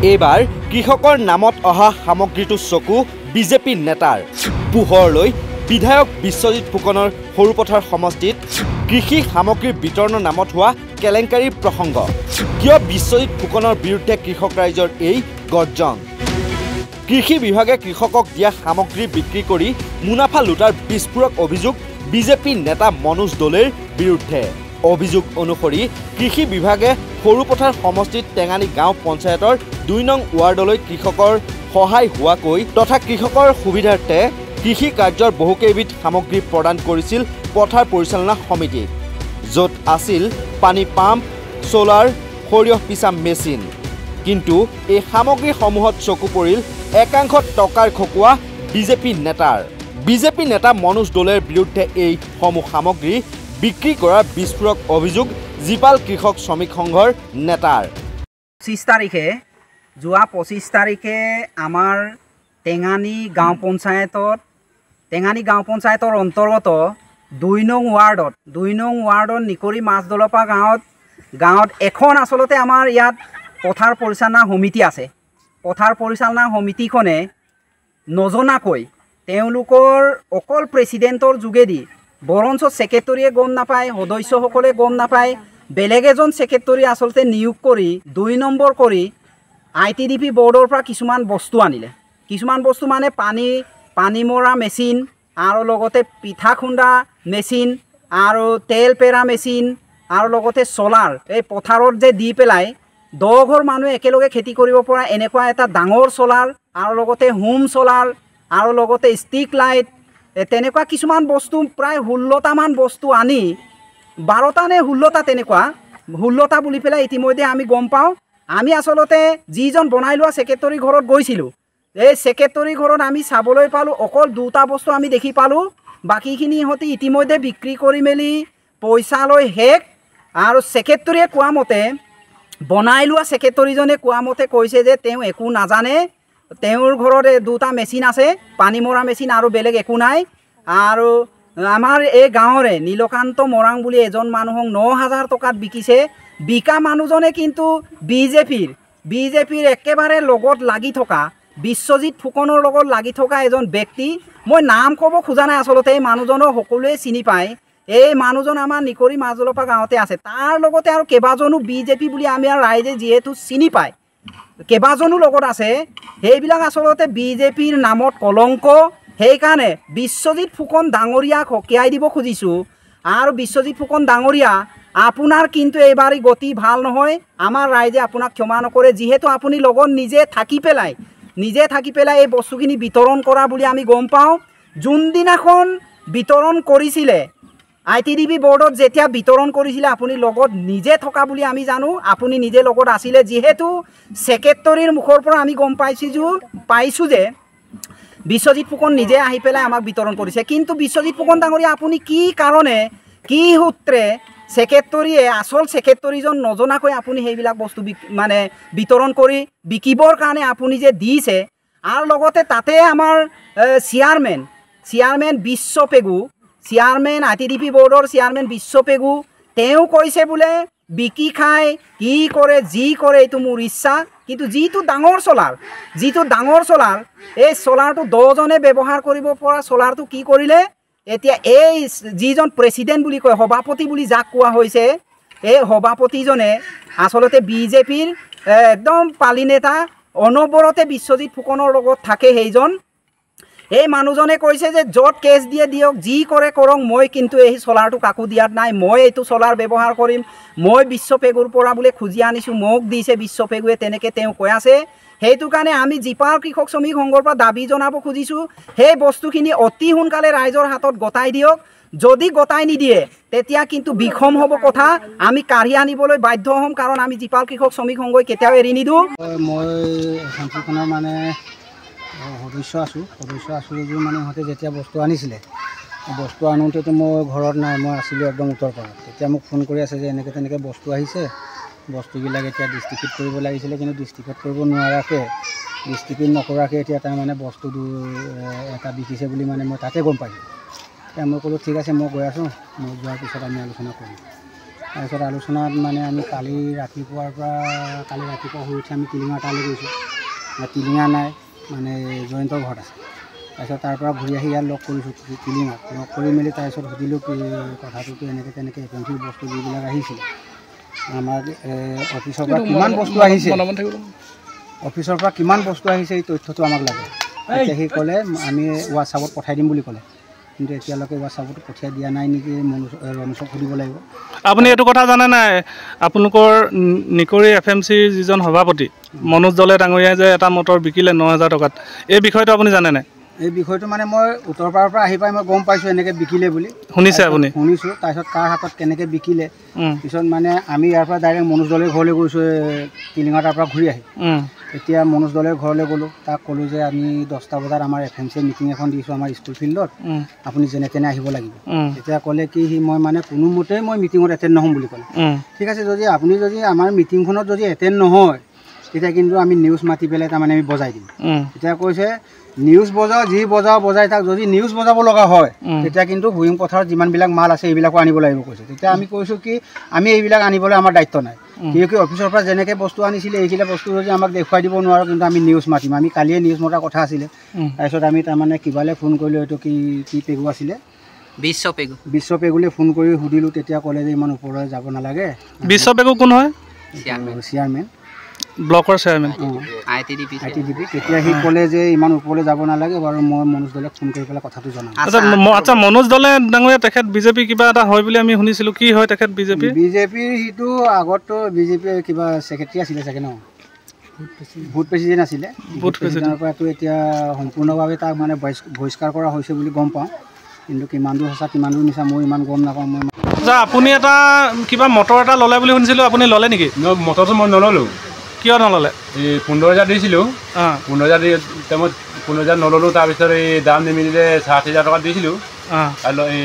এইবাৰ কৃষকৰ নামত অহা সামগ্ৰীটো চকু বিজেপি নেতাৰ পোহৰলৈ বিধায়ক বিশ্বজিৎ ফুকনৰ সৰুপথাৰ সমষ্টিত কৃষি সামগ্ৰীৰ বিতৰণৰ নামত হোৱা কেলেংকাৰীৰ প্ৰসংগ কিয় বিশ্বজিৎ ফুকনৰ বিৰুদ্ধে কৃষক ৰাইজৰ এই গৰ্জন কৃষি বিভাগে কৃষকক দিয়া সামগ্ৰী বিক্ৰী কৰি মুনাফা লুটাৰ বিস্ফোৰক অভিযোগ বিজেপি নেতা মনোজ দলেৰ বিৰুদ্ধে অভিযোগ অনুসৰি কৃষি বিভাগে সৰুপথাৰ সমষ্টিত টেঙানী গাঁও পঞ্চায়তৰ ২ নং ৱাৰ্ডলৈ কৃষকৰ সহায় হোৱাকৈ তথা কৃষকৰ সুবিধাৰ্থে কৃষি কাৰ্যৰ বহুকেইবিধ সামগ্ৰী প্ৰদান কৰিছিল পথাৰ পৰিচালনা সমিতি য'ত আছিল পানী পাম্প সোলাৰ সৰিয়হ পিছা মেচিন কিন্তু এই সামগ্ৰীসমূহত চকু পৰিল একাংশ টকাৰ খকুৱা বিজেপি নেতা মনোজ দলেৰ বিৰুদ্ধে এই সমূহ সামগ্ৰী বিক্ৰী কৰাৰ বিস্ফোৰক অভিযোগ জিপাল কৃষক শ্ৰমিক সংঘৰ নেতাৰ 25 তাৰিখে যোৱা 25 তাৰিখে আমাৰ টেঙানী গাঁও পঞ্চায়তৰ অন্তৰ্গত 2 নং ৱাৰ্ডৰ নিকৰি মাছদলপা গাঁৱত এখন আসলতে আমাৰ ইয়াত পথাৰ পৰিচালনা সমিতি আছে পথাৰ পৰিচালনা সমিতিখনে নজনাকৈ তেওঁলোকৰ অকল প্ৰেচিডেণ্টৰ যোগেদি বৰঞ্চ সেক্ৰেটাৰীয়ে গম নাপায় সদস্যসকলে গম নাপায় বেলেগ এজন সেক্ৰেটাৰী আসলতে নিয়োগ কৰি 2 নম্বৰ কৰি ITDP বোৰ্ডৰ পৰা কিছুমান বস্তু আনিলে কিছুমান বস্তু মানে পানী মৰা মেচিন আৰু লগতে পিঠা খুন্দা মেচিন আৰু তেল পেৰা মেচিন আৰু লগতে সোলাৰ এই পথাৰত যে দি পেলাই 10 ঘৰ মানুহ একেলগে খেতি কৰিব পৰা এনেকুৱা এটা ডাঙৰ সোলাৰ আৰু লগতে হোম সোলাৰ আৰু লগতে ষ্টিক লাইট তেনেকুৱা কিছুমান বস্তু প্ৰায় 16টা মান বস্তু আনি 12টা নে 16টা তেনেকুৱা 16টা বুলি পেলাই ইতিমধ্যে আমি গম পাওঁ আমি আসলতে যিজন বনাই লোৱা সেক্ৰেটাৰী ঘৰত গৈছিলোঁ এই সেক্ৰেটাৰী ঘৰত আমি চাবলৈ পালোঁ অকল 2টা বস্তু আমি দেখি পালোঁ বাকীখিনি ইহঁতে ইতিমধ্যে বিক্ৰী কৰি মেলি পইচা লৈ শেষ আৰু সেক্ৰেটাৰীয়ে কোৱা মতে বনাই লোৱা সেক্ৰেটাৰীজনে কোৱা মতে কৈছে যে তেওঁ একো নাজানে তেওঁৰ ঘৰত 2টা মেচিন আছে পানী মৰা মেচিন আৰু বেলেগ একো নাই আৰু আমাৰ এই গাঁৱৰে নীলকান্ত মৰাং বুলি এজন মানুহক 9000 টকাত বিকিছে বিকা মানুহজনে কিন্তু বিজেপিৰ একেবাৰে লগত লাগি থকা বিশ্বজিৎ ফুকনৰ লগত লাগি থকা এজন ব্যক্তি মই নাম ক'ব খোজা নাই আসলতে এই মানুহজনক সকলোৱে চিনি পায় এই মানুহজন আমাৰ নিকৰি মাজলপা গাঁৱতে আছে তাৰ লগতে আৰু কেইবাজনো বিজেপি বুলি আমি আৰু ৰাইজে যিহেতু চিনি পায় কেইবাজনো লগত আছে সেইবিলাক আসলতে বিজেপিৰ নামত কলংক সেইকাৰণে বিশ্বজিৎ ফুকন ডাঙৰীয়াক হকিয়াই দিব খুজিছোঁ আৰু বিশ্বজিৎ ফুকন ডাঙৰীয়া আপোনাৰ কিন্তু এইবাৰী গতি ভাল নহয় আমাৰ ৰাইজে আপোনাক ক্ষমা নকৰে যিহেতু আপুনি লগত নিজে থাকি পেলাই এই বস্তুখিনি বিতৰণ কৰা বুলি আমি গম পাওঁ যোনদিনাখন বিতৰণ কৰিছিলে ITDP বোৰ্ডত যেতিয়া বিতৰণ কৰিছিলে আপুনি লগত নিজে থকা বুলি আমি জানো আপুনি নিজে লগত আছিলে যিহেতু সেক্ৰেটাৰীৰ মুখৰ পৰা আমি গম পাইছোঁ যে বিশ্বজিৎ ফুকন নিজে আহি পেলাই আমাক বিতৰণ কৰিছে কিন্তু বিশ্বজিৎ ফুকন ডাঙৰীয়া আপুনি কি কাৰণে কি সূত্ৰে সেক্ৰেটাৰীয়ে আসল সেক্ৰেটাৰীজন নজনাকৈ আপুনি সেইবিলাক বস্তু মানে বিতৰণ কৰি বিকিবৰ কাৰণে আপুনি যে দিছে আৰু লগতে তাতে আমাৰ চেয়াৰমেন বিশ্বপেগু চেয়াৰমেন ITDP বোৰ্ডৰ চেয়াৰমেন বিশ্বপেগু তেওঁ কৈছে বোলে বিকি খায় কি কৰে যি কৰে এইটো মোৰ ইচ্ছা কিন্তু যিটো ডাঙৰ সোলাৰ এই সোলাৰটো 10জনে ব্যৱহাৰ কৰিব পৰা সোলাৰটো কি কৰিলে এতিয়া এই যিজন প্ৰেচিডেণ্ট বুলি কয় সভাপতি বুলি যাক কোৱা হৈছে এই সভাপতিজনে আসলতে বিজেপিৰ একদম পালি নেতা অনবৰতে বিশ্বজিৎ ফুকনৰ লগত থাকে সেইজন এই মানুহজনে কৈছে যে য'ত কেছ দিয়ে দিয়ক যি কৰে কৰক মই কিন্তু এই সোলাৰটো কাকো দিয়াত নাই মই এইটো সোলাৰ ব্যৱহাৰ কৰিম মই বিশ্বপেগুৰ পৰা বোলে খুজি আনিছোঁ মোক দিছে বিশ্বপেগুৱে তেনেকৈ তেওঁ কৈ আছে সেইটো কাৰণে আমি জিপাল কৃষক শ্ৰমিক সংঘৰ পৰা দাবী জনাব খুজিছোঁ সেই বস্তুখিনি অতি সোনকালে ৰাইজৰ হাতত গতাই দিয়ক যদি গতাই নিদিয়ে তেতিয়া কিন্তু বিষম হ'ব কথা আমি কাঢ়ি আনিবলৈ বাধ্য হ'ম কাৰণ আমি জিপাল কৃষক শ্ৰমিক সংঘই কেতিয়াও এৰি নিদিওঁ মই সংগঠনৰ মানে সদস্য আছোঁ যদিও মানে সিহঁতে যেতিয়া বস্তু আনিছিলে বস্তু আনোতেতো মই ঘৰত নাই মই আছিলোঁ একদম উত্তৰপাৰাত তেতিয়া মোক ফোন কৰি আছে যে এনেকৈ তেনেকৈ বস্তু আহিছে বস্তুবিলাক এতিয়া ডিষ্ট্ৰিবিউট কৰিব লাগিছিলে কিন্তু ডিষ্ট্ৰিবিউট কৰিব নোৱাৰাকৈ ডিষ্ট্ৰিবিউট নকৰাকৈ এতিয়া তাৰমানে বস্তু এটা বিকিছে বুলি মানে মই তাতে গম পাইছোঁ এতিয়া মই ক'লোঁ ঠিক আছে মই গৈ আছোঁ মই যোৱাৰ পিছত আমি আলোচনা কৰিম তাৰপিছত আলোচনাত মানে আমি কালি ৰাতিপুৱা শুই উঠি আমি টিলিঙা তালৈ গৈছোঁ। টিলিঙা নাই, মানে জয়ন্তৰ ঘৰত আছে। তাৰপিছত তাৰ পৰা ঘূৰি আহি ইয়াত লগ কৰিছোঁ টিলিঙাত। লগ কৰি মেলি তাৰপিছত সুধিলোঁ কি কথাটোতো এনেকৈ তেনেকৈ এফএমচিৰ বস্তু যিবিলাক আহিছিলে আমাৰ অফিচৰ পৰা কিমান বস্তু আহিছে, অফিচৰ পৰা কিমান বস্তু আহিছে এই তথ্যটো আমাক লাগে। তেতিয়া সি ক'লে আমি হোৱাটছআপত পঠাই দিম বুলি ক'লে, কিন্তু এতিয়ালৈকে হোৱাটছআপত পঠিয়াই দিয়া নাই নেকি, ৰমেশক সুধিব লাগিব। আপুনি এইটো কথা জানে নাই, আপোনালোকৰ নিকৰি এফএমচিৰ যিজন সভাপতি মনোজ দলে ডাঙৰীয়াই যে এটা মটৰ বিকিলে 9,000 টকাত, এই বিষয়টো আপুনি জানে নাই? এই বিষয়টো মানে মই উত্তৰপাৰাৰ পৰা আহি পাই মই গম পাইছোঁ এনেকৈ বিকিলে বুলি। শুনিছে আপুনি? শুনিছোঁ। তাৰপিছত কাৰ হাতত কেনেকৈ বিকিলে, পিছত মানে আমি ইয়াৰ পৰা ডাইৰেক্ট মনোজ দলেৰ ঘৰলৈ গৈছোঁ, টিলিঙা তাৰ পৰা ঘূৰি আহি। এতিয়া মনোজ দলেৰ ঘৰলৈ গ'লোঁ, তাক ক'লোঁ যে আমি 10টা বজাত আমাৰ এফএমচিৰ মিটিং এখন দিছোঁ আমাৰ স্কুল ফিল্ডত, আপুনি যেনে তেনে আহিব লাগিব। তেতিয়া ক'লে কি মই মানে কোনোমতেই মই মিটিঙত এটেণ্ড নহ'ম বুলি ক'লে। ঠিক আছে, আপুনি যদি আমাৰ মিটিংখনত যদি এটেণ্ড নহয় তেতিয়া কিন্তু আমি নিউজ মাতি পেলাই তাৰমানে আমি বজাই দিম। তেতিয়া কৈছে নিউজ বজাওঁ, যি বজাই থাক, যদি নিউজ বজাব লগা হয় তেতিয়া কিন্তু হুইং পথাৰত যিমানবিলাক মাল আছে এইবিলাকো আনিব লাগিব কৈছে। তেতিয়া আমি কৈছোঁ কি আমি এইবিলাক আনিবলৈ আমাৰ দায়িত্ব নাই, কিয় অফিচৰ পৰা যেনেকৈ বস্তু আনিছিলে এইবিলাক বস্তু যদি আমাক দেখুৱাই দিব নোৱাৰোঁ কিন্তু আমি নিউজ মাতিম। আমি কালিয়ে নিউজ মতাৰ কথা আছিলে। তাৰপিছত আমি তাৰমানে কিবালৈ ফোন কৰিলোঁ, এইটো কি পেগু আছিলে, বিশ্ব পেগুলৈ ফোন কৰি সুধিলোঁ। তেতিয়া ক'লে যে ইমান ওপৰলৈ যাব নালাগে। বিশ্ব পেগু কোন হয়? চেয়াৰমেন, ব্লকৰ chairman I T D P. তেতিয়া সি ক'লে যে ইমান ওপৰলৈ যাব নালাগে বাৰু, মই মনোজ দলে ফোন কৰি পেলাই কথাটো জনাম। আচ্ছা, মনোজ দলে ডাঙৰীয়া তেখেত বিজেপি কিবা এটা হয় বুলি আমি শুনিছিলোঁ, কি হয় তেখেত? বিজেপিৰ সিটো আগততো বিজেপিৰ কিবা ছেক্ৰেটাৰী আছিলে চাগে ন, ভোট প্ৰেচিডেণ্ট আছিলে। ভোট প্ৰেচিডেণ্টৰ পৰাতো এতিয়া সম্পূৰ্ণভাৱে তাক মানে বহিষ্কাৰ কৰা হৈছে বুলি গম পাওঁ, কিন্তু কিমান দূৰ সঁচা কিমান দূৰ মিছা মই ইমান গম নাপাওঁ। আচ্ছা, আপুনি এটা কিবা মটৰ এটা ল'লে বুলি শুনিছিলোঁ, আপুনি ল'লে নেকি? মটৰটো মই নল'লোঁ। কিয় নল'লে? এই 15,000 দিছিলোঁ, 15,000 দি মই 15,000 নল'লোঁ। তাৰপিছত এই দাম নিমিলিলে 60,000 টকা দিছিলোঁ,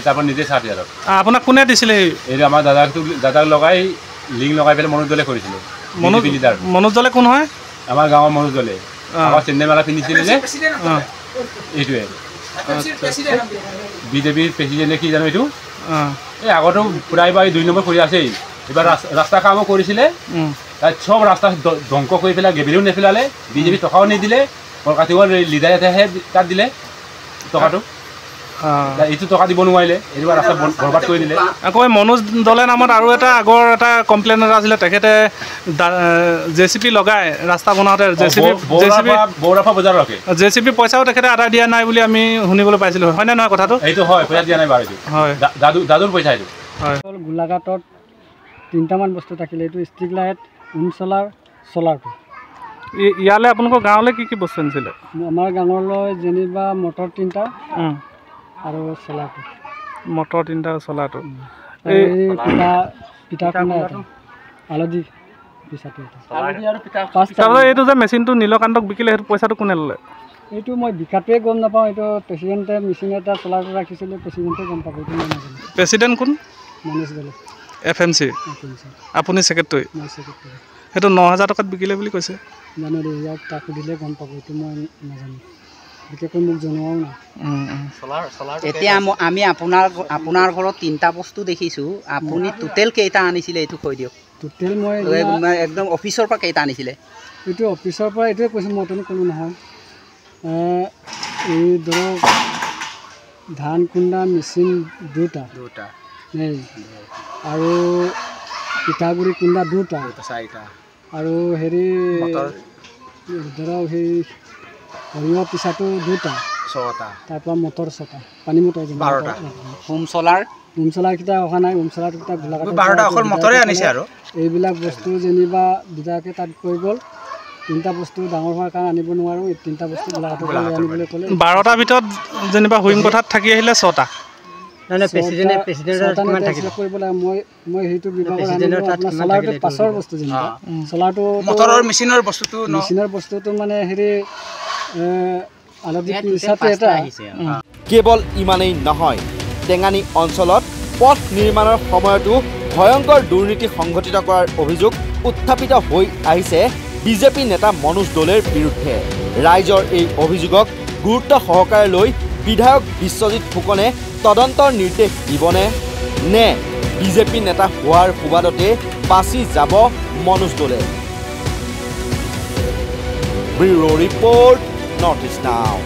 তাৰপৰা নিজে 60,000। আপোনাক কোনে দিছিলে? এইটো আমাৰ দাদাক লগাই লিংক লগাই পেলাই মনোজ দলে কৰিছিলোঁ। মনোজ দলে কোন হয়? আমাৰ গাঁৱৰ মনোজ দলে। আমাৰ চেন্নাইমালা পিন্ধিছিলে যে, এইটোৱে বিজেপিৰ প্ৰেচিডেণ্টে কি জানো এইটো। এই আগতো প্ৰায় এই 2 নম্বৰ কৰি আছেই। এইবাৰ ৰাস্তা কামো কৰিছিলে, তাত চব ৰাস্তা ধ্বংস কৰি পেলাই গেবিলিও নেপেলালে, বিজেপি টকাও নিদিলে, কলকাতিৰ লিডাৰ এটাহে তাত দিলে টকাটো। এইটো টকা দিব নোৱাৰিলে, এইবাৰ ৰাস্তা বৰবাদ কৰি দিলে। আকৌ মনোজ দলে নামত আৰু এটা আগৰ এটা কমপ্লেইন এটা আছিলে, তেখেতে JCB লগাই ৰাস্তা বনাওঁতে JCB পইচাও তেখেতে আদায় দিয়া নাই বুলি আমি শুনিবলৈ পাইছিলোঁ, হয়নে নহয় কথাটো? এইটো হয়, পইচা দিয়া নাই বাৰু, এইটো হয় দাদুৰ পইচা। এইটো হয়। গোলাঘাটত 3টামান বস্তু থাকিলে, এইটো ষ্ট্ৰিট লাইট, চলাৰটো। ইয়ালৈ আপোনালোকৰ গাঁৱলৈ কি বস্তু আনিছিলে? আমাৰ গাঁৱলৈ যেনিবা মটৰ 3টা আৰু চলাৰটো। মটৰ 3টা আৰু চলাৰটো। এই পিঠা হালধি পিঠাটো। তাৰপিছত এইটো যে মেচিনটো নীলকান্তক বিকিলে, সেইটো পইচাটো কোনে ল'লে? এইটো মই বিকাটোৱে গম নাপাওঁ। এইটো প্ৰেচিডেণ্টে মেচিন এটা চলাৰটো ৰাখিছিলে, প্ৰেচিডেণ্টে গম পাব। এইটো মই নাজানো। প্ৰেচিডেণ্ট কোন? মনোজ দলে, FMC। আপুনি ছেক্ৰেটাৰী? সেইটো 9,000 টকাত বিকিলে বুলি কৈছে। জানো দে, ইয়াক তাক সুধিলে গম পাব, এইটো মই নাজানো, বিশেষকৈ মোক জনোৱাও নাই। এতিয়া আমি আপোনাৰ ঘৰত 3টা বস্তু দেখিছোঁ, আপুনি টোটেল কেইটা আনিছিলে এইটো কৈ দিয়ক। টোটেল মই একদম অফিচৰ পৰা কেইটা আনিছিলে? এইটো অফিচৰ পৰা এইটোৱে কৈছোঁ, মই অথনি ক'লোঁ নহয়। এই ধৰক ধান খুন্দা মেচিন 2টা আৰু পিঠাগুড়ি খুন্দা 2টা, 4টা আৰু হেৰি ধৰক সেই সৰিয়হ পিছাটো 2টা, 6টা, তাৰপৰা মটৰ 6টা, পানী মটৰ 12টা, হোম চলাৰকেইটা অহা নাই। হোম চলাৰকেইটা গোলাঘাটত 12টা অকল মটৰে আনিছে। আৰু এইবিলাক বস্তু যেনিবা দুটাকৈ তাত কৈ গ'ল। 3টা বস্তু ডাঙৰ হোৱাৰ কাৰণে আনিব নোৱাৰোঁ, এই 3টা বস্তু গোলাঘাটত আনিবলৈ ক'লে। 12টাৰ ভিতৰত যেনিবা হুইং পথাৰত থাকি আহিলে 6টা। কৰিব লাগে। মই সেইটো বিভাগৰ চলাৰটো পাছৰ বস্তু, যেনিবা চলাৰটো মটৰৰ মেচিনৰ বস্তুটো মানে হেৰি কেৱল ইমানেই নহয়, টেঙানী অঞ্চলত পথ নিৰ্মাণৰ সময়তো ভয়ংকৰ দুৰ্নীতি সংঘটিত কৰাৰ অভিযোগ উত্থাপিত হৈ আহিছে বিজেপি নেতা মনোজ দলেৰ বিৰুদ্ধে। ৰাইজৰ এই অভিযোগক গুৰুত্ব সহকাৰে লৈ বিধায়ক বিশ্বজিৎ ফুকনে তদন্তৰ নিৰ্দেশ দিবনে নে বিজেপি নেতা হোৱাৰ সুবাদতে বাছি যাব মনোজ দলে। ব্যুৰ' ৰিপৰ্ট নৰ্থ ইষ্ট নাও।